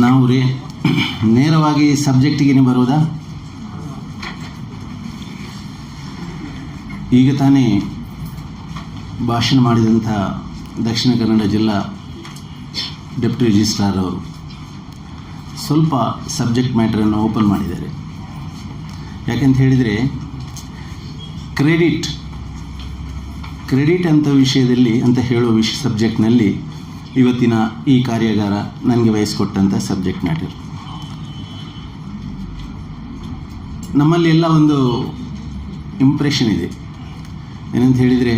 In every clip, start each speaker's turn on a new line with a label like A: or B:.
A: ನಾವು ನೇರವಾಗಿ ಸಬ್ಜೆಕ್ಟಿಗೆ ಬರುವುದಾ? ಈಗ ತಾನೇ ಭಾಷಣ ಮಾಡಿದಂಥ ದಕ್ಷಿಣ ಕನ್ನಡ ಜಿಲ್ಲಾ ಡೆಪ್ಯೂಟಿ ರಿಜಿಸ್ಟ್ರಾರ್ ಅವರು ಸ್ವಲ್ಪ ಸಬ್ಜೆಕ್ಟ್ ಮ್ಯಾಟರನ್ನು ಓಪನ್ ಮಾಡಿದ್ದಾರೆ. ಯಾಕೆಂತ ಹೇಳಿದರೆ ಕ್ರೆಡಿಟ್ ಅಂತ ವಿಷಯದಲ್ಲಿ ಅಂತ ಹೇಳುವ ಸಬ್ಜೆಕ್ಟ್ನಲ್ಲಿ ಇವತ್ತಿನ ಈ ಕಾರ್ಯಾಗಾರ ನನಗೆ ವಹಿಸಿಕೊಟ್ಟಂಥ ಸಬ್ಜೆಕ್ಟ್ ಮ್ಯಾಟರ್. ನಮ್ಮಲ್ಲಿ ಎಲ್ಲ ಒಂದು ಇಂಪ್ರೆಷನ್ ಇದೆ, ಏನಂತ ಹೇಳಿದರೆ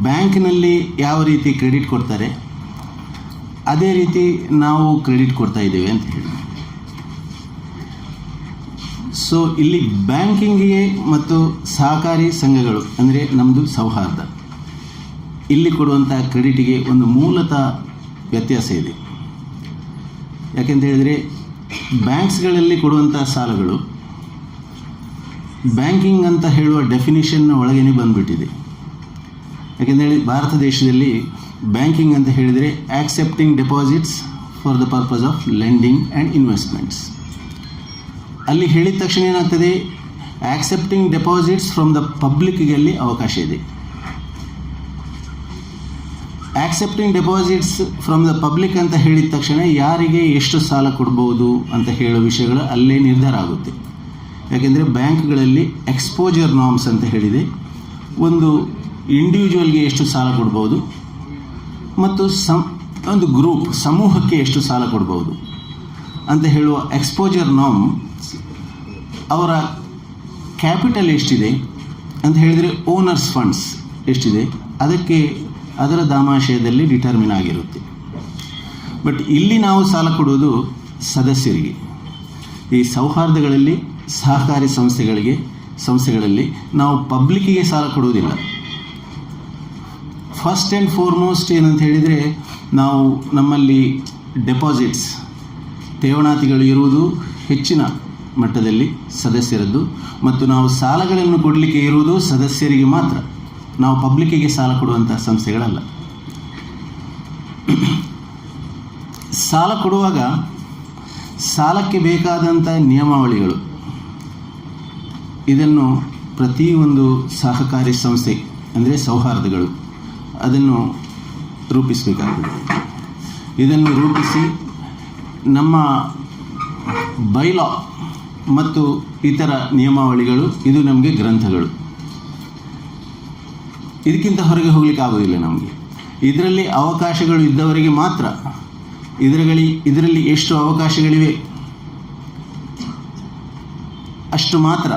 A: ಬ್ಯಾಂಕ್ನಲ್ಲಿ ಯಾವ ರೀತಿ ಕ್ರೆಡಿಟ್ ಕೊಡ್ತಾರೆ ಅದೇ ರೀತಿ ನಾವು ಕ್ರೆಡಿಟ್ ಕೊಡ್ತಾ ಇದ್ದೇವೆ ಅಂತ ಹೇಳಿ. ಸೊ ಇಲ್ಲಿ ಬ್ಯಾಂಕಿಂಗಿಗೆ ಮತ್ತು ಸಹಕಾರಿ ಸಂಘಗಳು ಅಂದರೆ ನಮ್ಮದು ಸೌಹಾರ್ದ, ಇಲ್ಲಿ ಕೊಡುವಂಥ ಕ್ರೆಡಿಟಿಗೆ ಒಂದು ಮೂಲತಃ ವ್ಯತ್ಯಾಸ ಇದೆ. ಯಾಕೆಂತ ಹೇಳಿದರೆ ಬ್ಯಾಂಕ್ಸ್ಗಳಲ್ಲಿ ಕೊಡುವಂಥ ಸಾಲಗಳು ಬ್ಯಾಂಕಿಂಗ್ ಅಂತ ಹೇಳುವ ಡೆಫಿನಿಷನ್ನ ಒಳಗೇ ಬಂದುಬಿಟ್ಟಿದೆ. ಯಾಕೆಂದೇಳಿ ಭಾರತ ದೇಶದಲ್ಲಿ ಬ್ಯಾಂಕಿಂಗ್ ಅಂತ ಹೇಳಿದರೆ accepting deposits for the purpose of lending and investments. ಅಲ್ಲಿ ಹೇಳಿದ ತಕ್ಷಣ ಏನಾಗ್ತದೆ, ಆಕ್ಸೆಪ್ಟಿಂಗ್ ಡೆಪಾಸಿಟ್ಸ್ ಫ್ರಮ್ ದ ಪಬ್ಲಿಕ್ಗೆ ಅಲ್ಲಿ ಅವಕಾಶ ಇದೆ. Accepting deposits from the public ಅಂತ ಹೇಳಿದ ತಕ್ಷಣ ಯಾರಿಗೆ ಎಷ್ಟು ಸಾಲ ಕೊಡ್ಬೋದು ಅಂತ ಹೇಳೋ ವಿಷಯಗಳು ಅಲ್ಲೇ ನಿರ್ಧಾರ ಆಗುತ್ತೆ. ಯಾಕೆಂದರೆ ಬ್ಯಾಂಕ್ಗಳಲ್ಲಿ ಎಕ್ಸ್ಪೋಜರ್ ನಾರ್ಮ್ಸ್ ಅಂತ ಹೇಳಿದೆ, ಒಂದು ಇಂಡಿವಿಜುವಲ್ಗೆ ಎಷ್ಟು ಸಾಲ ಕೊಡ್ಬೋದು ಮತ್ತು ಒಂದು ಗ್ರೂಪ್ ಸಮೂಹಕ್ಕೆ ಎಷ್ಟು ಸಾಲ ಕೊಡ್ಬೋದು ಅಂತ ಹೇಳುವ ಎಕ್ಸ್ಪೋಜರ್ ನಾರ್ಮ್, ಅವರ ಕ್ಯಾಪಿಟಲ್ ಎಷ್ಟಿದೆ ಅಂತ ಹೇಳಿದರೆ ಓನರ್ಸ್ ಫಂಡ್ಸ್ ಎಷ್ಟಿದೆ ಅದಕ್ಕೆ ಅದರ ದಾಮಾಶಯದಲ್ಲಿ ಡಿಟರ್ಮಿನ್ ಆಗಿರುತ್ತೆ. ಬಟ್ ಇಲ್ಲಿ ನಾವು ಸಾಲ ಕೊಡುವುದು ಸದಸ್ಯರಿಗೆ. ಈ ಸೌಹಾರ್ದಗಳಲ್ಲಿ ಸಹಕಾರಿ ಸಂಸ್ಥೆಗಳಲ್ಲಿ ನಾವು ಪಬ್ಲಿಕ್ಕಿಗೆ ಸಾಲ ಕೊಡುವುದಿಲ್ಲ. ಫಸ್ಟ್ ಆ್ಯಂಡ್ ಫಾರ್ಮೋಸ್ಟ್ ಏನಂತ ಹೇಳಿದರೆ, ನಾವು ನಮ್ಮಲ್ಲಿ ಡೆಪಾಸಿಟ್ಸ್ ಠೇವಣಾತಿಗಳು ಇರುವುದು ಹೆಚ್ಚಿನ ಮಟ್ಟದಲ್ಲಿ ಸದಸ್ಯರದ್ದು, ಮತ್ತು ನಾವು ಸಾಲಗಳನ್ನು ಕೊಡಲಿಕ್ಕೆ ಇರುವುದು ಸದಸ್ಯರಿಗೆ ಮಾತ್ರ. ನಾವು ಪಬ್ಲಿಕ್ಕಿಗೆ ಸಾಲ ಕೊಡುವಂಥ ಸಂಸ್ಥೆಗಳಲ್ಲ. ಸಾಲ ಕೊಡುವಾಗ ಸಾಲಕ್ಕೆ ಬೇಕಾದಂಥ ನಿಯಮಾವಳಿಗಳು, ಇದನ್ನು ಪ್ರತಿಯೊಂದು ಸಹಕಾರಿ ಸಂಸ್ಥೆ ಅಂದರೆ ಸೌಹಾರ್ದಗಳು ಅದನ್ನು ರೂಪಿಸಬೇಕಾಗುತ್ತದೆ. ಇದನ್ನು ರೂಪಿಸಿ ನಮ್ಮ ಬೈಲಾ ಮತ್ತು ಇತರ ನಿಯಮಾವಳಿಗಳು, ಇದು ನಮಗೆ ಗ್ರಂಥಗಳು. ಇದಕ್ಕಿಂತ ಹೊರಗೆ ಹೋಗಲಿಕ್ಕೆ ಆಗೋದಿಲ್ಲ ನಮಗೆ. ಇದರಲ್ಲಿ ಅವಕಾಶಗಳು ಇದ್ದವರಿಗೆ ಮಾತ್ರ, ಇದರಲ್ಲಿ ಎಷ್ಟು ಅವಕಾಶಗಳಿವೆ ಅಷ್ಟು ಮಾತ್ರ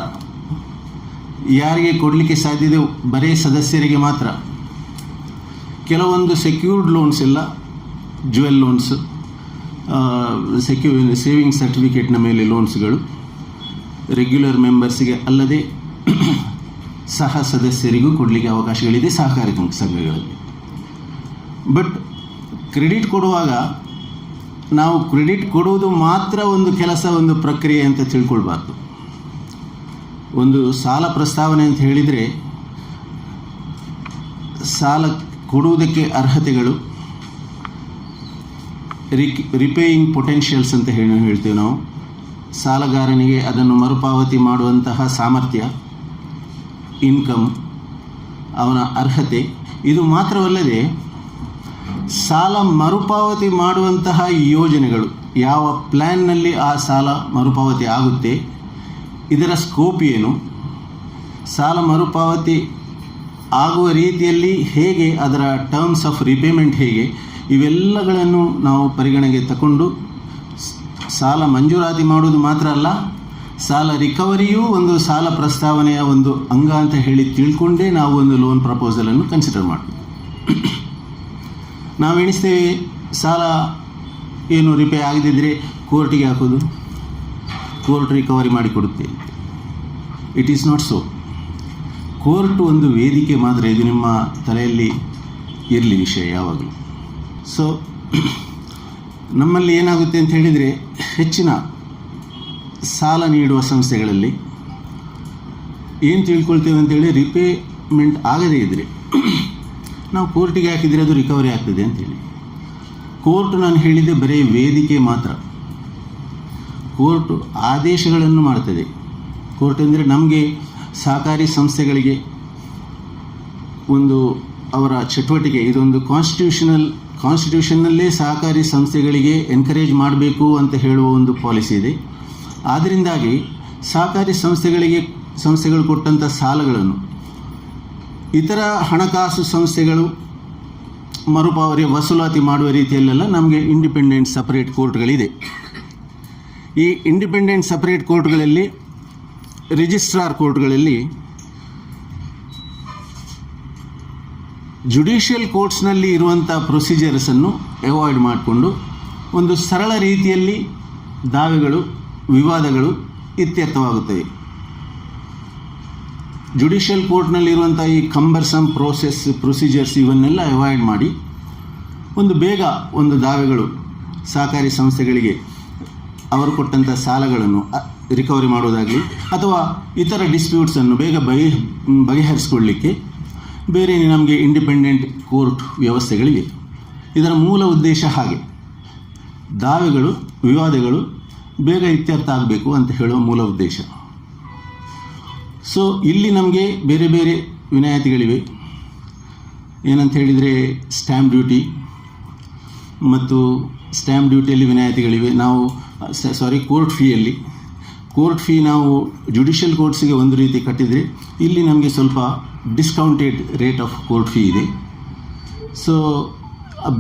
A: ಯಾರಿಗೆ ಕೊಡಲಿಕ್ಕೆ ಸಾಧ್ಯತೆ, ಬರೀ ಸದಸ್ಯರಿಗೆ ಮಾತ್ರ. ಕೆಲವೊಂದು ಸೆಕ್ಯೂರ್ಡ್ ಲೋನ್ಸ್ ಎಲ್ಲ, ಜ್ಯುವೆಲ್ ಲೋನ್ಸ್, ಸೇವಿಂಗ್ ಸರ್ಟಿಫಿಕೇಟ್ನ ಮೇಲೆ ಲೋನ್ಸ್ಗಳು ರೆಗ್ಯುಲರ್ ಮೆಂಬರ್ಸಿಗೆ ಅಲ್ಲದೆ ಸಹ ಸದಸ್ಯರಿಗೂ ಕೊಡಲಿಕ್ಕೆ ಅವಕಾಶಗಳಿದೆ ಸಹಕಾರಿ ಸಂಘಗಳಲ್ಲಿ. ಬಟ್ ಕ್ರೆಡಿಟ್ ಕೊಡುವಾಗ ನಾವು ಕ್ರೆಡಿಟ್ ಕೊಡುವುದು ಮಾತ್ರ ಒಂದು ಕೆಲಸ, ಒಂದು ಪ್ರಕ್ರಿಯೆ ಅಂತ ತಿಳ್ಕೊಳ್ಬಾರ್ದು. ಒಂದು ಸಾಲ ಪ್ರಸ್ತಾವನೆ ಅಂತ ಹೇಳಿದರೆ ಸಾಲ ಕೊಡುವುದಕ್ಕೆ ಅರ್ಹತೆಗಳು, ರಿಪೇಯಿಂಗ್ ಪೊಟೆನ್ಷಿಯಲ್ಸ್ ಅಂತ ಹೇಳ್ತೇವೆ ನಾವು, ಸಾಲಗಾರನಿಗೆ ಅದನ್ನು ಮರುಪಾವತಿ ಮಾಡುವಂತಹ ಸಾಮರ್ಥ್ಯ, ಇನ್ಕಮ್, ಅವನ ಅರ್ಹತೆ, ಇದು ಮಾತ್ರವಲ್ಲದೆ ಸಾಲ ಮರುಪಾವತಿ ಮಾಡುವಂತಹ ಯೋಜನೆಗಳು, ಯಾವ ಪ್ಲ್ಯಾನ್ನಲ್ಲಿ ಆ ಸಾಲ ಮರುಪಾವತಿ ಆಗುತ್ತೆ, ಇದರ ಸ್ಕೋಪ್ ಏನು, ಸಾಲ ಮರುಪಾವತಿ ಆಗುವ ರೀತಿಯಲ್ಲಿ ಹೇಗೆ, ಅದರ ಟರ್ಮ್ಸ್ ಆಫ್ ರಿಪೇಮೆಂಟ್ ಹೇಗೆ, ಇವೆಲ್ಲಗಳನ್ನು ನಾವು ಪರಿಗಣನೆಗೆ ತಗೊಂಡು ಸಾಲ ಮಂಜೂರಾತಿ ಮಾಡುವುದು ಮಾತ್ರ ಅಲ್ಲ, ಸಾಲ ರಿಕವರಿಯೂ ಒಂದು ಸಾಲ ಪ್ರಸ್ತಾವನೆಯ ಒಂದು ಅಂಗ ಅಂತ ಹೇಳಿ ತಿಳ್ಕೊಂಡೇ ನಾವು ಒಂದು ಲೋನ್ ಪ್ರಪೋಸಲನ್ನು ಕನ್ಸಿಡರ್ ಮಾಡ್ತೀವಿ. ನಾವು ಎಣಿಸ್ತೇವೆ ಸಾಲ ಏನು ರಿಪೇ ಆಗದಿದ್ದರೆ ಕೋರ್ಟಿಗೆ ಹಾಕೋದು, ಕೋರ್ಟ್ ರಿಕವರಿ ಮಾಡಿಕೊಡುತ್ತೆ. It is not so. Court ಒಂದು ವೇದಿಕೆ ಮಾತ್ರ, ಇದು ನಿಮ್ಮ ತಲೆಯಲ್ಲಿ ಇರಲಿ ವಿಷಯ ಯಾವಾಗಲೂ. ಸೊ ನಮ್ಮಲ್ಲಿ ಏನಾಗುತ್ತೆ ಅಂತ ಹೇಳಿದರೆ, ಹೆಚ್ಚಿನ ಸಾಲ ನೀಡುವ ಸಂಸ್ಥೆಗಳಲ್ಲಿ ಏನು ತಿಳ್ಕೊಳ್ತೇವೆ ಅಂತೇಳಿ, ರಿಪೇಮೆಂಟ್ ಆಗದೇ ಇದ್ದರೆ ನಾವು ಕೋರ್ಟಿಗೆ ಹಾಕಿದರೆ ಅದು ರಿಕವರಿ ಆಗ್ತದೆ ಅಂತೇಳಿ. ಕೋರ್ಟ್ ನಾನು ಹೇಳಿದೆ ಬರೀ ವೇದಿಕೆ ಮಾತ್ರ. ಕೋರ್ಟ್ ಆದೇಶಗಳನ್ನು ಮಾಡ್ತದೆ. ಕೋರ್ಟ್ ಅಂದರೆ ನಮಗೆ ಸಹಕಾರಿ ಸಂಸ್ಥೆಗಳಿಗೆ ಒಂದು ಅವರ ಚಟುವಟಿಕೆ, ಇದೊಂದು ಕಾನ್ಸ್ಟಿಟ್ಯೂಷನ್ನಲ್ಲೇ ಸಹಕಾರಿ ಸಂಸ್ಥೆಗಳಿಗೆ ಎನ್ಕರೇಜ್ ಮಾಡಬೇಕು ಅಂತ ಹೇಳುವ ಒಂದು ಪಾಲಿಸಿ ಇದೆ. ಆದ್ದರಿಂದಾಗಿ ಸಹಕಾರಿ ಸಂಸ್ಥೆಗಳು ಕೊಟ್ಟಂಥ ಸಾಲಗಳನ್ನು ಇತರ ಹಣಕಾಸು ಸಂಸ್ಥೆಗಳು ಮರುಪಾವತಿ ವಸೂಲಾತಿ ಮಾಡುವ ರೀತಿಯಲ್ಲೆಲ್ಲ ನಮಗೆ ಇಂಡಿಪೆಂಡೆಂಟ್ ಸಪರೇಟ್ ಕೋರ್ಟ್ಗಳಿದೆ. ಈ ಇಂಡಿಪೆಂಡೆಂಟ್ ಸಪರೇಟ್ ಕೋರ್ಟ್ಗಳಲ್ಲಿ, ರಿಜಿಸ್ಟ್ರಾರ್ ಕೋರ್ಟ್ಗಳಲ್ಲಿ ಜುಡಿಷಿಯಲ್ ಕೋರ್ಟ್ಸ್ನಲ್ಲಿ ಇರುವಂಥ ಪ್ರೊಸೀಜರ್ಸನ್ನು ಅವಾಯ್ಡ್ ಮಾಡಿಕೊಂಡು ಒಂದು ಸರಳ ರೀತಿಯಲ್ಲಿ ದಾವೆಗಳು, ವಿವಾದಗಳು ಇತ್ಯರ್ಥವಾಗುತ್ತವೆ. ಜುಡಿಷಿಯಲ್ ಕೋರ್ಟ್ನಲ್ಲಿರುವಂಥ ಈ ಕಂಬರ್ಸಮ್ ಪ್ರೊಸೀಜರ್ಸ್ ಇವನ್ನೆಲ್ಲ ಅವಾಯ್ಡ್ ಮಾಡಿ ಬೇಗ ಒಂದು ದಾವೆಗಳು ಸಹಕಾರಿ ಸಂಸ್ಥೆಗಳಿಗೆ ಅವರು ಕೊಟ್ಟಂಥ ಸಾಲಗಳನ್ನು ರಿಕವರಿ ಮಾಡೋದಾಗಲಿ ಅಥವಾ ಇತರ ಡಿಸ್ಪ್ಯೂಟ್ಸನ್ನು ಬೇಗ ಬಗೆಹರಿಸಿಕೊಳ್ಳಲಿಕ್ಕೆ ಬೇರೆ ನಮಗೆ ಇಂಡಿಪೆಂಡೆಂಟ್ ಕೋರ್ಟ್ ವ್ಯವಸ್ಥೆಗಳಿವೆ. ಇದರ ಮೂಲ ಉದ್ದೇಶ ಹಾಗೆ, ದಾವೆಗಳು, ವಿವಾದಗಳು ಬೇಗ ಇತ್ಯರ್ಥ ಆಗಬೇಕು ಅಂತ ಹೇಳುವ ಮೂಲ ಉದ್ದೇಶ. ಸೊ ಇಲ್ಲಿ ನಮಗೆ ಬೇರೆ ಬೇರೆ ವಿನಾಯಿತಿಗಳಿವೆ. ಏನಂತ ಹೇಳಿದರೆ ಸ್ಟ್ಯಾಂಪ್ ಡ್ಯೂಟಿ ಮತ್ತು ಸ್ಟ್ಯಾಂಪ್ ಡ್ಯೂಟಿಯಲ್ಲಿ ವಿನಾಯಿತಿಗಳಿವೆ. ನಾವು ಕೋರ್ಟ್ ಫೀ ನಾವು ಜುಡಿಷಿಯಲ್ ಕೋರ್ಟ್ಸಿಗೆ ಒಂದು ರೀತಿ ಕಟ್ಟಿದರೆ ಇಲ್ಲಿ ನಮಗೆ ಸ್ವಲ್ಪ discounted rate of court fee ಇದೆ. ಸೊ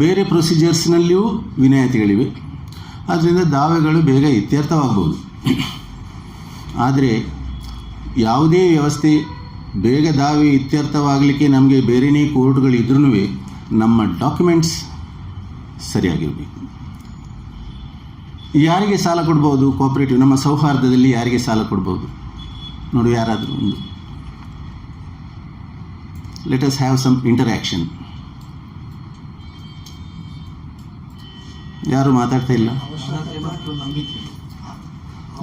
A: ಬೇರೆ ಪ್ರೊಸೀಜರ್ಸ್ನಲ್ಲಿಯೂ ವಿನಾಯಿತಿಗಳಿವೆ. ಆದ್ದರಿಂದ ದಾವೆಗಳು ಬೇಗ ಇತ್ಯರ್ಥವಾಗ್ಬೋದು. ಆದರೆ ಯಾವುದೇ ವ್ಯವಸ್ಥೆ ಬೇಗ ದಾವೆ ಇತ್ಯರ್ಥವಾಗಲಿಕ್ಕೆ ನಮಗೆ ಬೇರೆಯೇ ಕೋರ್ಟ್ಗಳಿದ್ರೂ ನಮ್ಮ ಡಾಕ್ಯುಮೆಂಟ್ಸ್ ಸರಿಯಾಗಿರಬೇಕು. ಯಾರಿಗೆ ಸಾಲ ಕೊಡ್ಬೋದು? ಕೋಆಪರೇಟಿವ್, ನಮ್ಮ ಸೌಹಾರ್ದದಲ್ಲಿ ಯಾರಿಗೆ ಸಾಲ ಕೊಡ್ಬೋದು? ನೋಡಿ, ಯಾರಾದರೂ ಒಂದು let us have some interaction. ಯಾರು ಮಾತಾಡ್ತಾ ಇಲ್ಲ.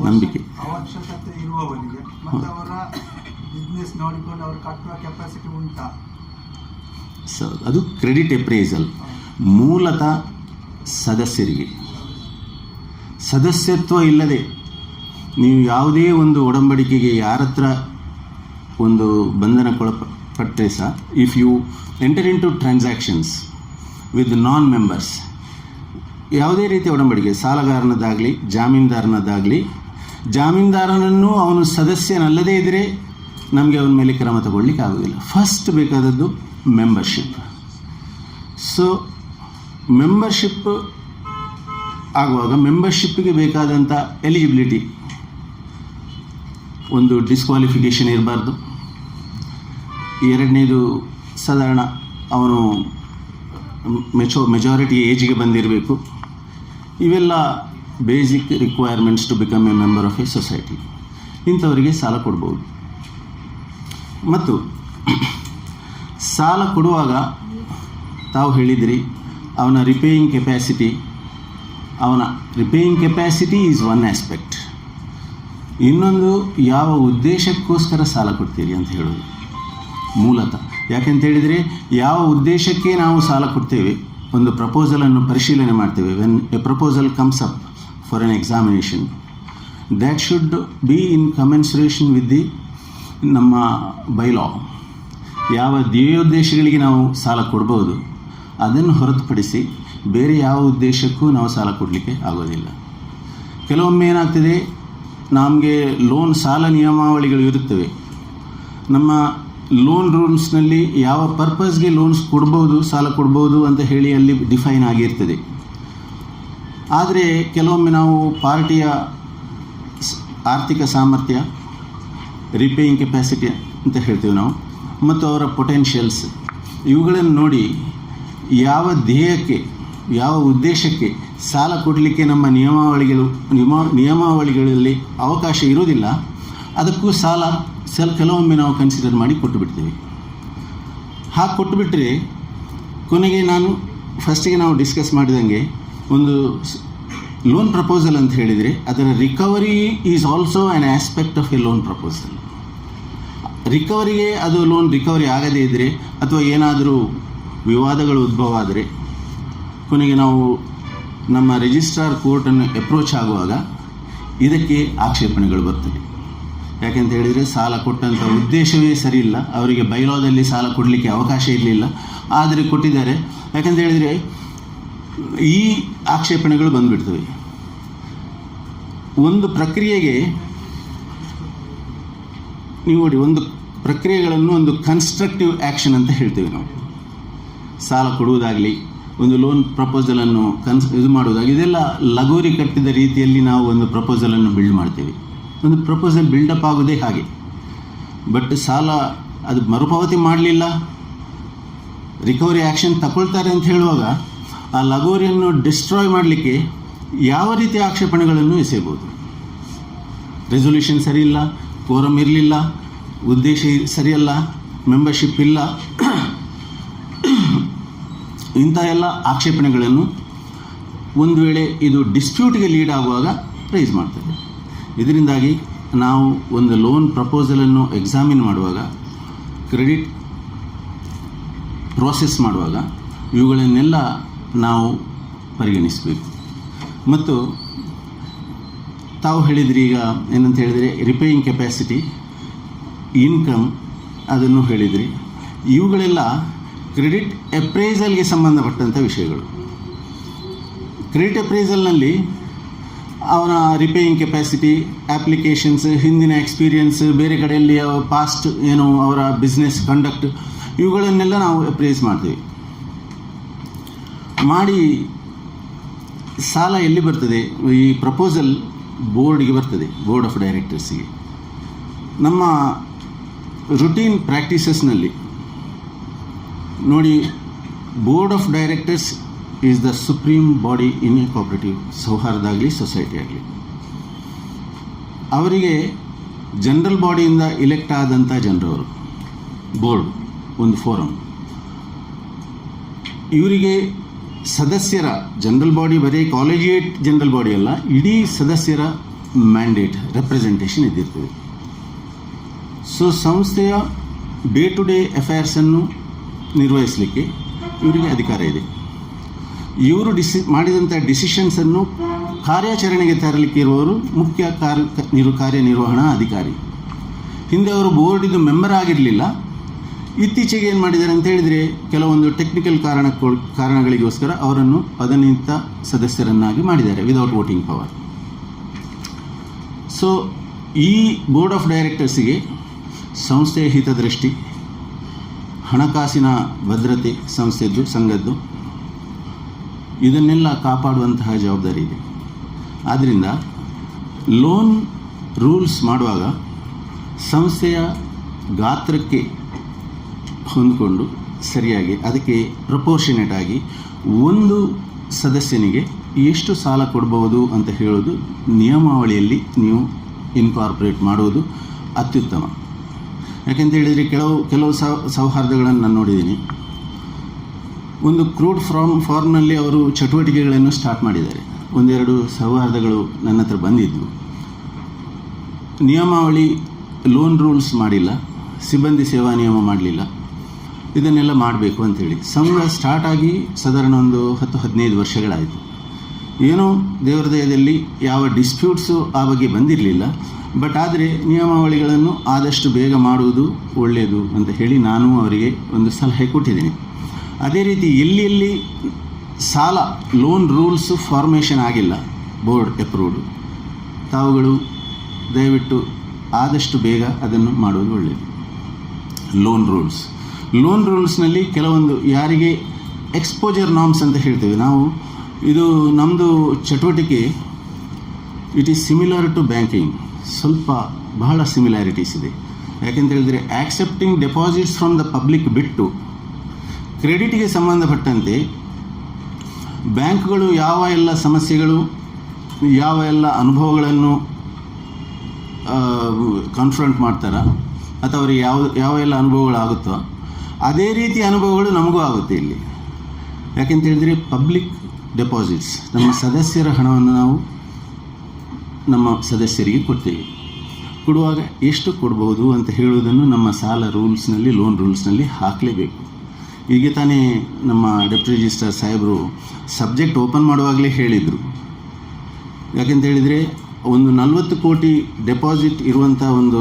A: ನಂಬಿಕೆ
B: ಅವಶ್ಯಕತೆ ಇರುವವರಿಗೆ ಮತ್ತು ಅವರ ಬಿಸ್ನೆಸ್ ನೋಡಿಕೊಂಡು ಅವರು ಕಟ್ಟುವ ಕೆಪಾಸಿಟಿ ಉಂಟಾ?
A: ಅದು ಕ್ರೆಡಿಟ್ ಅಪ್ರೈಸಲ್ ಮೂಲತಃ ಸದಸ್ಯರಿಗೆ. ಸದಸ್ಯತ್ವ ಇಲ್ಲದೆ ನೀವು ಯಾವುದೇ ಒಂದು ಒಡಂಬಡಿಕೆಗೆ ಯಾರ ಹತ್ರ ಒಂದು ಬಂಧನಕ್ಕೊಳಪಟ್ಟರೆ ಸಹ, if you enter into transactions with non members, ಯಾವುದೇ ರೀತಿಯ ಒಡಂಬಡಿಕೆ, ಸಾಲಗಾರನದಾಗಲಿ ಜಾಮೀನ್ದಾರನದಾಗಲಿ, ಜಾಮೀನ್ದಾರನನ್ನು ಅವನು ಸದಸ್ಯನಲ್ಲದೇ ಇದ್ದರೆ ನಮಗೆ ಅವನ ಮೇಲೆ ಕ್ರಮ ತಗೊಳ್ಳಿಕ್ಕೆ ಆಗೋದಿಲ್ಲ. ಫಸ್ಟ್ ಬೇಕಾದದ್ದು ಮೆಂಬರ್ಶಿಪ್. ಸೊ ಮೆಂಬರ್ಶಿಪ್ ಆಗುವಾಗ ಮೆಂಬರ್ಶಿಪ್ಗೆ ಬೇಕಾದಂಥ ಎಲಿಜಿಬಿಲಿಟಿ, ಒಂದು ಡಿಸ್ಕ್ವಾಲಿಫಿಕೇಷನ್ ಇರಬಾರ್ದು. ಎರಡನೇದು, ಸಾಧಾರಣ ಅವನು ಮೆಜಾರಿಟಿ ಏಜಿಗೆ ಬಂದಿರಬೇಕು. ಇವೆಲ್ಲ basic requirements to become a member of a society. ಇಂಥವರಿಗೆ ಸಾಲ ಕೊಡ್ಬೋದು. ಮತ್ತು ಸಾಲ ಕೊಡುವಾಗ ತಾವು ಹೇಳಿದಿರಿ, ಅವನ repaying capacity is one aspect. ಇನ್ನೊಂದು, ಯಾವ ಉದ್ದೇಶಕ್ಕೋಸ್ಕರ ಸಾಲ ಕೊಡ್ತೀರಿ ಅಂತ ಹೇಳೋದು ಮೂಲತಃ. ಯಾಕೆಂತೇಳಿದರೆ, ಯಾವ ಉದ್ದೇಶಕ್ಕೆ ನಾವು ಸಾಲ ಕೊಡ್ತೇವೆ, ಒಂದು ಪ್ರಪೋಸಲನ್ನು ಪರಿಶೀಲನೆ ಮಾಡ್ತೇವೆ. When a proposal comes up for an examination, that should be in commensuration with the ನಮ್ಮ ಬೈಲಾ. ಯಾವ ಧ್ಯೇಯೋದ್ದೇಶಗಳಿಗೆ ನಾವು ಸಾಲ ಕೊಡ್ಬೋದು, ಅದನ್ನು ಹೊರತುಪಡಿಸಿ ಬೇರೆ ಯಾವ ಉದ್ದೇಶಕ್ಕೂ ನಾವು ಸಾಲ ಕೊಡಲಿಕ್ಕೆ ಆಗೋದಿಲ್ಲ. ಕೆಲವೊಮ್ಮೆ ಏನಾಗ್ತದೆ, ನಮಗೆ ಸಾಲ ನಿಯಮಾವಳಿಗಳು ಇರುತ್ತವೆ. ನಮ್ಮ ಲೋನ್ ರೂಲ್ಸ್ನಲ್ಲಿ ಯಾವ ಪರ್ಪಸ್ಗೆ ಕೊಡ್ಬೋದು, ಸಾಲ ಕೊಡ್ಬೋದು ಅಂತ ಹೇಳಿ ಅಲ್ಲಿ ಡಿಫೈನ್ ಆಗಿರ್ತದೆ. ಆದರೆ ಕೆಲವೊಮ್ಮೆ ನಾವು ಪಾರ್ಟಿಯ ಆರ್ಥಿಕ ಸಾಮರ್ಥ್ಯ, ರಿಪೇಯಿಂಗ್ ಕೆಪ್ಯಾಸಿಟಿ ಅಂತ ಹೇಳ್ತೇವೆ ನಾವು, ಮತ್ತು ಅವರ ಪೊಟೆನ್ಷಿಯಲ್ಸ್, ಇವುಗಳನ್ನು ನೋಡಿ ಯಾವ ಧ್ಯೇಯಕ್ಕೆ, ಯಾವ ಉದ್ದೇಶಕ್ಕೆ ಸಾಲ ಕೊಡಲಿಕ್ಕೆ ನಮ್ಮ ನಿಯಮಾವಳಿಗಳಲ್ಲಿ ಅವಕಾಶ ಇರೋದಿಲ್ಲ, ಅದಕ್ಕೂ ಕೆಲವೊಮ್ಮೆ ನಾವು ಕನ್ಸಿಡರ್ ಮಾಡಿ ಕೊಟ್ಟು ಬಿಡ್ತೀವಿ. ಹಾಗೆ ಕೊಟ್ಟುಬಿಟ್ರೆ ಕೊನೆಗೆ ಫಸ್ಟಿಗೆ ನಾವು ಡಿಸ್ಕಸ್ ಮಾಡಿದಂಗೆ, ಒಂದು ಲೋನ್ ಪ್ರಪೋಸಲ್ ಅಂತ ಹೇಳಿದರೆ ಅದರ recovery is also an aspect of a loan proposal. ರಿಕವರಿಗೆ ಅದು ಲೋನ್ ರಿಕವರಿ ಆಗದೇ ಇದ್ದರೆ ಅಥವಾ ಏನಾದರೂ ವಿವಾದಗಳು ಉದ್ಭವ ಆದರೆ ಕೊನೆಗೆ ನಾವು ನಮ್ಮ ರಿಜಿಸ್ಟ್ರಾರ್ ಕೋರ್ಟನ್ನು ಅಪ್ರೋಚ್ ಆಗುವಾಗ ಇದಕ್ಕೆ ಆಕ್ಷೇಪಣೆಗಳು ಬರ್ತದೆ. ಯಾಕೆಂತ ಹೇಳಿದರೆ ಸಾಲ ಕೊಟ್ಟಂಥ ಉದ್ದೇಶವೇ ಸರಿ ಇಲ್ಲ, ಅವರಿಗೆ ಬೈಲಾದಲ್ಲಿ ಸಾಲ ಕೊಡಲಿಕ್ಕೆ ಅವಕಾಶ ಇರಲಿಲ್ಲ, ಆದರೆ ಕೊಟ್ಟಿದ್ದಾರೆ. ಯಾಕೆಂತ ಹೇಳಿದರೆ ಈ ಆಕ್ಷೇಪಣೆಗಳು ಬಂದುಬಿಡ್ತವೆ. ಒಂದು ಪ್ರಕ್ರಿಯೆಗೆ ನೀವು ನೋಡಿ, ಒಂದು ಪ್ರಕ್ರಿಯೆಗಳನ್ನು ಒಂದು ಕನ್ಸ್ಟ್ರಕ್ಟಿವ್ ಆ್ಯಕ್ಷನ್ ಅಂತ ಹೇಳ್ತೇವೆ ನಾವು. ಸಾಲ ಕೊಡುವುದಾಗಲಿ, ಒಂದು ಲೋನ್ ಪ್ರಪೋಸಲನ್ನು ಇದು ಮಾಡುವುದಾಗಿ, ಇದೆಲ್ಲ ಲಗೋರಿ ಕಟ್ಟಿದ ರೀತಿಯಲ್ಲಿ ನಾವು ಒಂದು ಪ್ರಪೋಸಲನ್ನು ಬಿಲ್ಡ್ ಮಾಡ್ತೇವೆ. ಒಂದು ಪ್ರಪೋಸಲ್ ಬಿಲ್ಡಪ್ ಆಗೋದೇ ಹಾಗೆ. ಬಟ್ ಸಾಲ ಅದು ಮರುಪಾವತಿ ಮಾಡಲಿಲ್ಲ, ರಿಕವರಿ ಆ್ಯಕ್ಷನ್ ತಗೊಳ್ತಾರೆ ಅಂತ ಹೇಳುವಾಗ ಆ ಲಗೋರಿಯನ್ನು ಡಿಸ್ಟ್ರಾಯ್ ಮಾಡಲಿಕ್ಕೆ ಯಾವ ರೀತಿಯ ಆಕ್ಷೇಪಣೆಗಳನ್ನು ಎಸೆಯಬಹುದು. ರೆಸೊಲ್ಯೂಷನ್ ಸರಿ ಇಲ್ಲ, ಕೋರಮ್ ಇರಲಿಲ್ಲ, ಉದ್ದೇಶ ಸರಿಯಲ್ಲ, ಮೆಂಬರ್ಶಿಪ್ ಇಲ್ಲ, ಇಂಥ ಎಲ್ಲ ಆಕ್ಷೇಪಣೆಗಳನ್ನು ಒಂದು ವೇಳೆ ಇದು ಡಿಸ್ಪ್ಯೂಟ್ಗೆ ಲೀಡ್ ಆಗುವಾಗ ರೈಸ್ ಮಾಡ್ತದೆ. ಇದರಿಂದಾಗಿ ನಾವು ಒಂದು ಲೋನ್ ಪ್ರಪೋಸಲನ್ನು ಎಕ್ಸಾಮಿನ್ ಮಾಡುವಾಗ, ಕ್ರೆಡಿಟ್ ಪ್ರೋಸೆಸ್ ಮಾಡುವಾಗ ಇವುಗಳನ್ನೆಲ್ಲ ನಾವು ಪರಿಗಣಿಸಬೇಕು. ಮತ್ತು ತಾವು ಹೇಳಿದ್ರಿ ಈಗ ಏನಂತ ಹೇಳಿದರೆ ರಿಪೇಯಿಂಗ್ ಕೆಪ್ಯಾಸಿಟಿ, ಇನ್ಕಮ್ ಅದನ್ನು ಹೇಳಿದ್ರಿ. ಇವುಗಳೆಲ್ಲ ಕ್ರೆಡಿಟ್ ಅಪ್ರೈಸಲ್ಗೆ ಸಂಬಂಧಪಟ್ಟಂಥ ವಿಷಯಗಳು. ಕ್ರೆಡಿಟ್ ಅಪ್ರೈಸಲ್ನಲ್ಲಿ ಅವನ ರಿಪೇಯಿಂಗ್ ಕೆಪ್ಯಾಸಿಟಿ, ಅಪ್ಲಿಕೇಶನ್ಸ್, ಹಿಂದಿನ ಎಕ್ಸ್ಪೀರಿಯನ್ಸ್, ಬೇರೆ ಕಡೆಯಲ್ಲಿ ಪಾಸ್ಟ್ ಏನು ಅವರ ಬಿಸ್ನೆಸ್ ಕಂಡಕ್ಟ್, ಇವುಗಳನ್ನೆಲ್ಲ ನಾವು ಅಪ್ರೈಸ್ ಮಾಡ್ತೀವಿ. ಮಾಡಿ ಸಾಲ ಎಲ್ಲಿ ಬರ್ತದೆ? ಈ ಪ್ರಪೋಸಲ್ ಬೋರ್ಡ್ಗೆ ಬರ್ತದೆ, ಬೋರ್ಡ್ ಆಫ್ ಡೈರೆಕ್ಟರ್ಸಿಗೆ. ನಮ್ಮ ರುಟೀನ್ ಪ್ರಾಕ್ಟೀಸಸ್ನಲ್ಲಿ ನೋಡಿ, board of directors is the supreme body in a cooperative, ಸೌಹಾರ್ದ ಆಗಲಿ ಸೊಸೈಟಿ ಆಗಲಿ. ಅವರಿಗೆ ಜನರಲ್ ಬಾಡಿಯಿಂದ ಇಲೆಕ್ಟ್ ಆದಂಥ ಜನರವರು, ಬೋರ್ಡ್ ಒಂದು ಫೋರಮ್. ಇವರಿಗೆ ಸದಸ್ಯರ ಜನರಲ್ ಬಾಡಿ ಬರೀ ಕಾಲೇಜಿಯೇಟ್ ಜನರಲ್ ಬಾಡಿ ಅಲ್ಲ, ಇಡೀ ಸದಸ್ಯರ ಮ್ಯಾಂಡೇಟ್ ರೆಪ್ರೆಸೆಂಟೇಷನ್ ಇದ್ದಿರ್ತದೆ. ಸೊ ಸಂಸ್ಥೆಯ ಡೇ ಟು ಡೇ ಅಫೇರ್ಸನ್ನು ನಿರ್ವಹಿಸಲಿಕ್ಕೆ ಇವರಿಗೆ ಅಧಿಕಾರ ಇದೆ. ಇವರು ಮಾಡಿದಂಥ ಡಿಸಿಷನ್ಸನ್ನು ಕಾರ್ಯಾಚರಣೆಗೆ ತರಲಿಕ್ಕೆ ಇರುವವರು ಮುಖ್ಯ ಕಾರ್ಯನಿರ್ವಹಣಾ ಅಧಿಕಾರಿ. ಹಿಂದೆ ಅವರು ಬೋರ್ಡಿದು ಮೆಂಬರ್ ಆಗಿರಲಿಲ್ಲ. ಇತ್ತೀಚೆಗೆ ಏನು ಮಾಡಿದ್ದಾರೆ ಅಂತ ಹೇಳಿದರೆ, ಕೆಲವೊಂದು ಟೆಕ್ನಿಕಲ್ ಕಾರಣಗಳಿಗೋಸ್ಕರ ಅವರನ್ನು ಪದನಿಯುಕ್ತ ಸದಸ್ಯರನ್ನಾಗಿ ಮಾಡಿದ್ದಾರೆ ವಿದೌಟ್ ವೋಟಿಂಗ್ ಪವರ್. ಸೊ ಈ ಬೋರ್ಡ್ ಆಫ್ ಡೈರೆಕ್ಟರ್ಸಿಗೆ ಸಂಸ್ಥೆಯ ಹಿತದೃಷ್ಟಿ, ಹಣಕಾಸಿನ ಭದ್ರತೆ ಸಂಸ್ಥೆದ್ದು ಸಂಘದ್ದು, ಇದನ್ನೆಲ್ಲ ಕಾಪಾಡುವಂತಹ ಜವಾಬ್ದಾರಿ ಇದೆ. ಆದ್ದರಿಂದ ಲೋನ್ ರೂಲ್ಸ್ ಮಾಡುವಾಗ ಸಂಸ್ಥೆಯ ಗಾತ್ರಕ್ಕೆ ಹೊಂದಿಕೊಂಡು ಸರಿಯಾಗಿ ಅದಕ್ಕೆ ಪ್ರಪೋರ್ಷನೇಟ್ ಆಗಿ ಒಂದು ಸದಸ್ಯನಿಗೆ ಎಷ್ಟು ಸಾಲ ಕೊಡಬಹುದು ಅಂತ ಹೇಳೋದು ನಿಯಮಾವಳಿಯಲ್ಲಿ ನೀವು ಇನ್ಕಾರ್ಪೊರೇಟ್ ಮಾಡುವುದು ಅತ್ಯುತ್ತಮ. ಯಾಕೆಂತ ಹೇಳಿದರೆ ಕೆಲವು ಸೌಹಾರ್ದಗಳನ್ನು ನಾನು ನೋಡಿದ್ದೀನಿ. ಒಂದು ಕ್ರೂಡ್ ಫಾರ್ಮ್ನಲ್ಲಿ ಅವರು ಚಟುವಟಿಕೆಗಳನ್ನು ಸ್ಟಾರ್ಟ್ ಮಾಡಿದ್ದಾರೆ. ಒಂದೆರಡು ಸೌಹಾರ್ದಗಳು ನನ್ನ ಹತ್ರ ಬಂದಿದ್ವು. ನಿಯಮಾವಳಿ ಲೋನ್ ರೂಲ್ಸ್ ಮಾಡಿಲ್ಲ, ಸಿಬ್ಬಂದಿ ಸೇವಾ ನಿಯಮ ಮಾಡಲಿಲ್ಲ, ಇದನ್ನೆಲ್ಲ ಮಾಡಬೇಕು ಅಂಥೇಳಿ ಸಂಘ ಸ್ಟಾರ್ಟ್ ಆಗಿ ಸಾಧಾರಣ ಒಂದು 10-15 ವರ್ಷಗಳಾಯಿತು. ಏನೋ ದೇವರ ದಯದಲ್ಲಿ ಯಾವ ಡಿಸ್ಪ್ಯೂಟ್ಸು ಆ ಬಗ್ಗೆ ಬಂದಿರಲಿಲ್ಲ. ಬಟ್ ಆದರೆ ನಿಯಮಾವಳಿಗಳನ್ನು ಆದಷ್ಟು ಬೇಗ ಮಾಡುವುದು ಒಳ್ಳೆಯದು ಅಂತ ಹೇಳಿ ನಾನು ಅವರಿಗೆ ಒಂದು ಸಲಹೆ ಕೊಟ್ಟಿದ್ದೀನಿ. ಅದೇ ರೀತಿ ಎಲ್ಲಿ ಸಾಲ ಲೋನ್ ರೂಲ್ಸು ಫಾರ್ಮೇಷನ್ ಆಗಿಲ್ಲ, ಬೋರ್ಡ್ ಅಪ್ರೂವ್ಡ್, ತಾವುಗಳು ದಯವಿಟ್ಟು ಆದಷ್ಟು ಬೇಗ ಅದನ್ನು ಮಾಡುವುದು ಒಳ್ಳೆಯದು. ಲೋನ್ ರೂಲ್ಸ್ನಲ್ಲಿ ಕೆಲವೊಂದು ಯಾರಿಗೆ ಎಕ್ಸ್ಪೋಜರ್ ನಾರ್ಮ್ಸ್ ಅಂತ ಹೇಳ್ತೇವೆ ನಾವು, ಇದು ನಮ್ಮದು ಚಟುವಟಿಕೆ it is similar to banking. ಸ್ವಲ್ಪ ಬಹಳ ಸಿಮಿಲಾರಿಟೀಸ್ ಇದೆ. ಯಾಕೆಂತ ಹೇಳಿದರೆ accepting deposits from the public ಬಿಟ್ಟು ಕ್ರೆಡಿಟ್ಗೆ ಸಂಬಂಧಪಟ್ಟಂತೆ ಬ್ಯಾಂಕ್ಗಳು ಯಾವ ಎಲ್ಲ ಸಮಸ್ಯೆಗಳು, ಯಾವ ಎಲ್ಲ ಅನುಭವಗಳನ್ನು ಕಾನ್ಫ್ರಂಟ್ ಮಾಡ್ತಾರ ಅಥವಾ ಅವರಿಗೆ ಯಾವ ಎಲ್ಲ ಅನುಭವಗಳಾಗುತ್ತೋ ಅದೇ ರೀತಿ ಅನುಭವಗಳು ನಮಗೂ ಆಗುತ್ತೆ ಇಲ್ಲಿ. ಯಾಕೆಂತ ಹೇಳಿದರೆ ಪಬ್ಲಿಕ್ ಡೆಪಾಸಿಟ್ಸ್, ನಮ್ಮ ಸದಸ್ಯರ ಹಣವನ್ನು ನಾವು ನಮ್ಮ ಸದಸ್ಯರಿಗೆ ಕೊಡ್ತೇವೆ. ಕೊಡುವಾಗ ಎಷ್ಟು ಕೊಡ್ಬೋದು ಅಂತ ಹೇಳುವುದನ್ನು ನಮ್ಮ ಸಾಲ ರೂಲ್ಸ್ನಲ್ಲಿ, ಲೋನ್ ರೂಲ್ಸ್ನಲ್ಲಿ ಹಾಕಲೇಬೇಕು. ಈಗ ತಾನೇ ನಮ್ಮ ಡೆಪ್ಟಿ ರಿಜಿಸ್ಟ್ರಾರ್ ಸಾಹೇಬರು ಸಬ್ಜೆಕ್ಟ್ ಓಪನ್ ಮಾಡುವಾಗಲೇ ಹೇಳಿದರು. ಯಾಕೆಂತ ಹೇಳಿದರೆ ಒಂದು 40 ಕೋಟಿ ಡೆಪಾಸಿಟ್ ಇರುವಂಥ ಒಂದು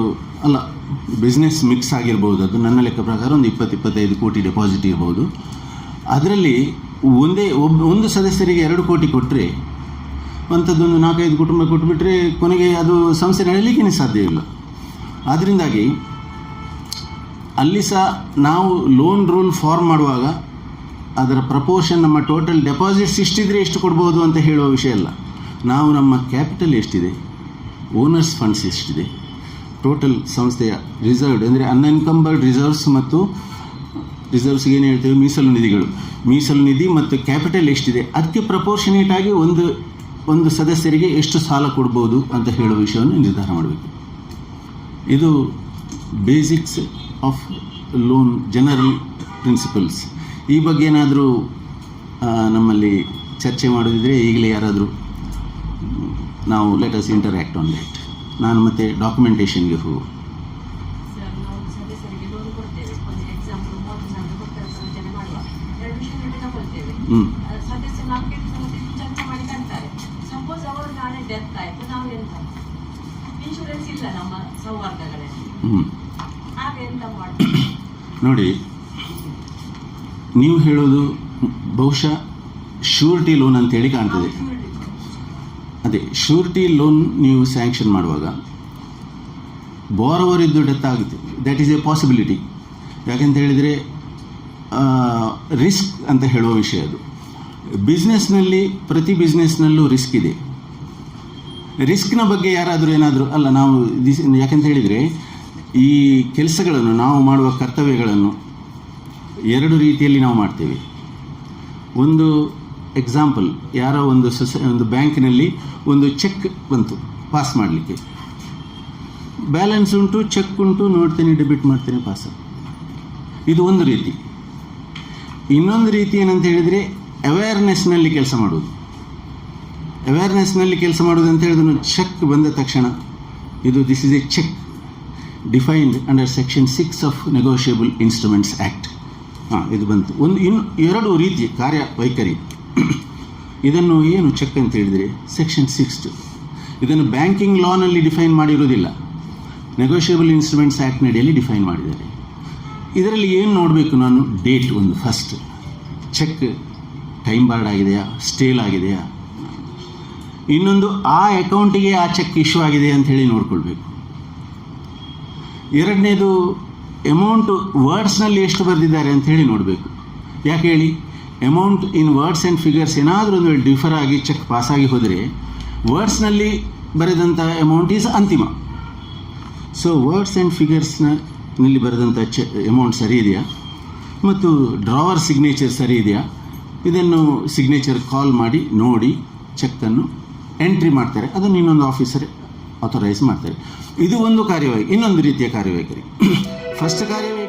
A: ಬಿಸ್ನೆಸ್ ಮಿಕ್ಸ್ ಆಗಿರ್ಬೋದು. ಅದು ನನ್ನ ಲೆಕ್ಕ ಪ್ರಕಾರ ಒಂದು 20-25 ಕೋಟಿ ಡೆಪಾಸಿಟ್ ಇರ್ಬೋದು. ಅದರಲ್ಲಿ ಒಂದು ಸದಸ್ಯರಿಗೆ 2 ಕೋಟಿ ಕೊಟ್ಟರೆ ಅಂಥದ್ದೊಂದು 4-5 ಕುಟುಂಬ ಕೊಟ್ಟುಬಿಟ್ರೆ ಕೊನೆಗೆ ಅದು ಸಂಸ್ಥೆ ನಡೆಯಲಿಕ್ಕೇ ಸಾಧ್ಯ ಇಲ್ಲ. ಆದ್ದರಿಂದಾಗಿ ಅಲ್ಲಿ ಸಹ ನಾವು ಲೋನ್ ರೂಲ್ ಫಾರ್ಮ್ ಮಾಡುವಾಗ ಅದರ ಪ್ರಪೋರ್ಷನ್ ನಮ್ಮ ಟೋಟಲ್ ಡೆಪಾಸಿಟ್ಸ್ ಇಷ್ಟಿದ್ರೆ ಎಷ್ಟು ಕೊಡ್ಬೋದು ಅಂತ ಹೇಳುವ ವಿಷಯ ಅಲ್ಲ. ನಾವು ನಮ್ಮ ಕ್ಯಾಪಿಟಲ್ ಎಷ್ಟಿದೆ, ಓನರ್ಸ್ ಫಂಡ್ಸ್ ಎಷ್ಟಿದೆ, ಟೋಟಲ್ ಸಂಸ್ಥೆಯ ರಿಸರ್ವ್ಡ್ ಅಂದರೆ ಅನ್ಎನ್ಕಂಬರ್ಡ್ ರಿಸರ್ವ್ಸ್ ಮತ್ತು ರಿಸರ್ವ್ಸ್ಗೆ ಏನು ಹೇಳ್ತೇವೆ ಮೀಸಲು ನಿಧಿಗಳು, ಮೀಸಲು ನಿಧಿ ಮತ್ತು ಕ್ಯಾಪಿಟಲ್ ಎಷ್ಟಿದೆ, ಅದಕ್ಕೆ ಪ್ರಪೋರ್ಷನೇಟ್ ಆಗಿ ಒಂದು ಸದಸ್ಯರಿಗೆ ಎಷ್ಟು ಸಾಲ ಕೊಡ್ಬೋದು ಅಂತ ಹೇಳುವ ವಿಷಯವನ್ನು ನಿರ್ಧಾರ ಮಾಡಬೇಕು. ಇದು basics of lone general principles. ಈ ಬಗ್ಗೆ ಏನಾದರೂ ನಮ್ಮಲ್ಲಿ ಚರ್ಚೆ ಮಾಡೋದಿದ್ರೆ ಈಗಲೇ ಯಾರಾದರೂ ನಾವು let us interact on that. ನಾನು ಮತ್ತೆ ಡಾಕ್ಯುಮೆಂಟೇಷನ್ಗೆ ಹೋಗು. ನೋಡಿ, ನೀವು ಹೇಳೋದು ಬಹುಶಃ ಶ್ಯೂರಿಟಿ ಲೋನ್ ಅಂತೇಳಿ ಕಾಣ್ತದೆ. ಅದೇ ಶ್ಯೂರಿಟಿ ಲೋನ್ ನೀವು ಸ್ಯಾಂಕ್ಷನ್ ಮಾಡುವಾಗ ಬಾರೋವರ್ ಇದ್ದು ಡೆತ್ ಆಗುತ್ತೆ. That is A possibility. ಯಾಕೆಂತ ಹೇಳಿದರೆ ರಿಸ್ಕ್ ಅಂತ ಹೇಳುವ ವಿಷಯ ಅದು. ಬಿಸ್ನೆಸ್ನಲ್ಲಿ ಪ್ರತಿ ಬಿಸ್ನೆಸ್ನಲ್ಲೂ ರಿಸ್ಕ್ ಇದೆ. ರಿಸ್ಕ್ನ ಬಗ್ಗೆ ಯಾರಾದರೂ ಏನಾದರೂ ನಾವು ಯಾಕೆಂತ ಹೇಳಿದರೆ ಈ ಕೆಲಸಗಳನ್ನು ನಾವು ಮಾಡುವ ಕರ್ತವ್ಯಗಳನ್ನು 2 ರೀತಿಯಲ್ಲಿ ನಾವು ಮಾಡ್ತೇವೆ. ಒಂದು ಎಕ್ಸಾಂಪಲ್, ಯಾರೋ ಒಂದು ಬ್ಯಾಂಕಿನಲ್ಲಿ ಒಂದು ಚೆಕ್ ಬಂತು ಪಾಸ್ ಮಾಡಲಿಕ್ಕೆ, ಬ್ಯಾಲೆನ್ಸ್ ಉಂಟು, ಚೆಕ್ ಉಂಟು, ನೋಡ್ತೇನೆ, ಡೆಬಿಟ್ ಮಾಡ್ತೇನೆ, ಪಾಸ್. ಇದು ಒಂದು ರೀತಿ. ಇನ್ನೊಂದು ರೀತಿ ಏನಂತ ಹೇಳಿದರೆ ಅವೇರ್ನೆಸ್ನಲ್ಲಿ ಕೆಲಸ ಮಾಡೋದು. ಅವೇರ್ನೆಸ್ನಲ್ಲಿ ಕೆಲಸ ಮಾಡೋದು ಅಂತ ಹೇಳಿದ್ರೆ ಚೆಕ್ ಬಂದ ತಕ್ಷಣ this is a cheque defined under section 6 of negotiable instruments act. ಇದು ಬಂತು. ಇನ್ನು 2 ರೀತಿ ಕಾರ್ಯವೈಖರಿ. ಇದನ್ನು ಏನು ಚೆಕ್ ಅಂತ ಹೇಳಿದರೆ ಸೆಕ್ಷನ್ 6. ಇದನ್ನು ಬ್ಯಾಂಕಿಂಗ್ ಲಾನಲ್ಲಿ ಡಿಫೈನ್ ಮಾಡಿರೋದಿಲ್ಲ, ನೆಗೋಷಿಯಬಲ್ ಇನ್ಸ್ಟ್ರೂಮೆಂಟ್ಸ್ ಆ್ಯಕ್ಟ್ ನಡಿಯಲ್ಲಿ ಡಿಫೈನ್ ಮಾಡಿದ್ದಾರೆ. ಇದರಲ್ಲಿ ಏನು ನೋಡಬೇಕು ನಾನು, ಡೇಟ್ ಒಂದು ಫಸ್ಟ್, ಚೆಕ್ ಟೈಮ್ ಬಾರ್ಡ್ ಆಗಿದೆಯಾ, ಸ್ಟೇಲ್ ಆಗಿದೆಯಾ, ಇನ್ನೊಂದು ಆ ಅಕೌಂಟಿಗೆ ಆ ಚೆಕ್ ಇಶ್ಯೂ ಆಗಿದೆ ಅಂತ ಹೇಳಿ ನೋಡ್ಕೊಳ್ಬೇಕು. 2ನೇದು ಅಮೌಂಟು ವರ್ಡ್ಸ್ನಲ್ಲಿ ಎಷ್ಟು ಬರೆದಿದ್ದಾರೆ ಅಂತ ಹೇಳಿ ನೋಡಬೇಕು. ಯಾಕೆ ಹೇಳಿ, amount in words and figures ಏನಾದರೂ ಒಂದು ಡಿಫರ್ ಆಗಿ ಚೆಕ್ ಪಾಸಾಗಿ ಹೋದರೆ ವರ್ಡ್ಸ್ನಲ್ಲಿ ಬರೆದಂಥ ಅಮೌಂಟ್ ಈಸ್ ಅಂತಿಮ. ಸೊ ವರ್ಡ್ಸ್ ಆ್ಯಂಡ್ ಫಿಗರ್ಸ್ನಲ್ಲಿ ಬರೆದಂಥ ಅಮೌಂಟ್ ಸರಿ ಇದೆಯಾ ಮತ್ತು ಡ್ರಾವರ್ ಸಿಗ್ನೇಚರ್ ಸರಿ ಇದೆಯಾ, ಇದನ್ನು ಸಿಗ್ನೇಚರ್ ಕಾಲ್ ಮಾಡಿ ನೋಡಿ ಚೆಕ್ಕನ್ನು ಎಂಟ್ರಿ ಮಾಡ್ತಾರೆ. ಅದನ್ನು ಇನ್ನೊಂದು ಆಫೀಸರ್ ಆಥರೈಸ್ ಮಾಡ್ತಾರೆ. ಇದು ಒಂದು ಕಾರ್ಯವಾಹಿ. ಇನ್ನೊಂದು ರೀತಿಯ ಕಾರ್ಯವೈಖರಿ. ಫಸ್ಟ್ ಕಾರ್ಯವೈಖರಿ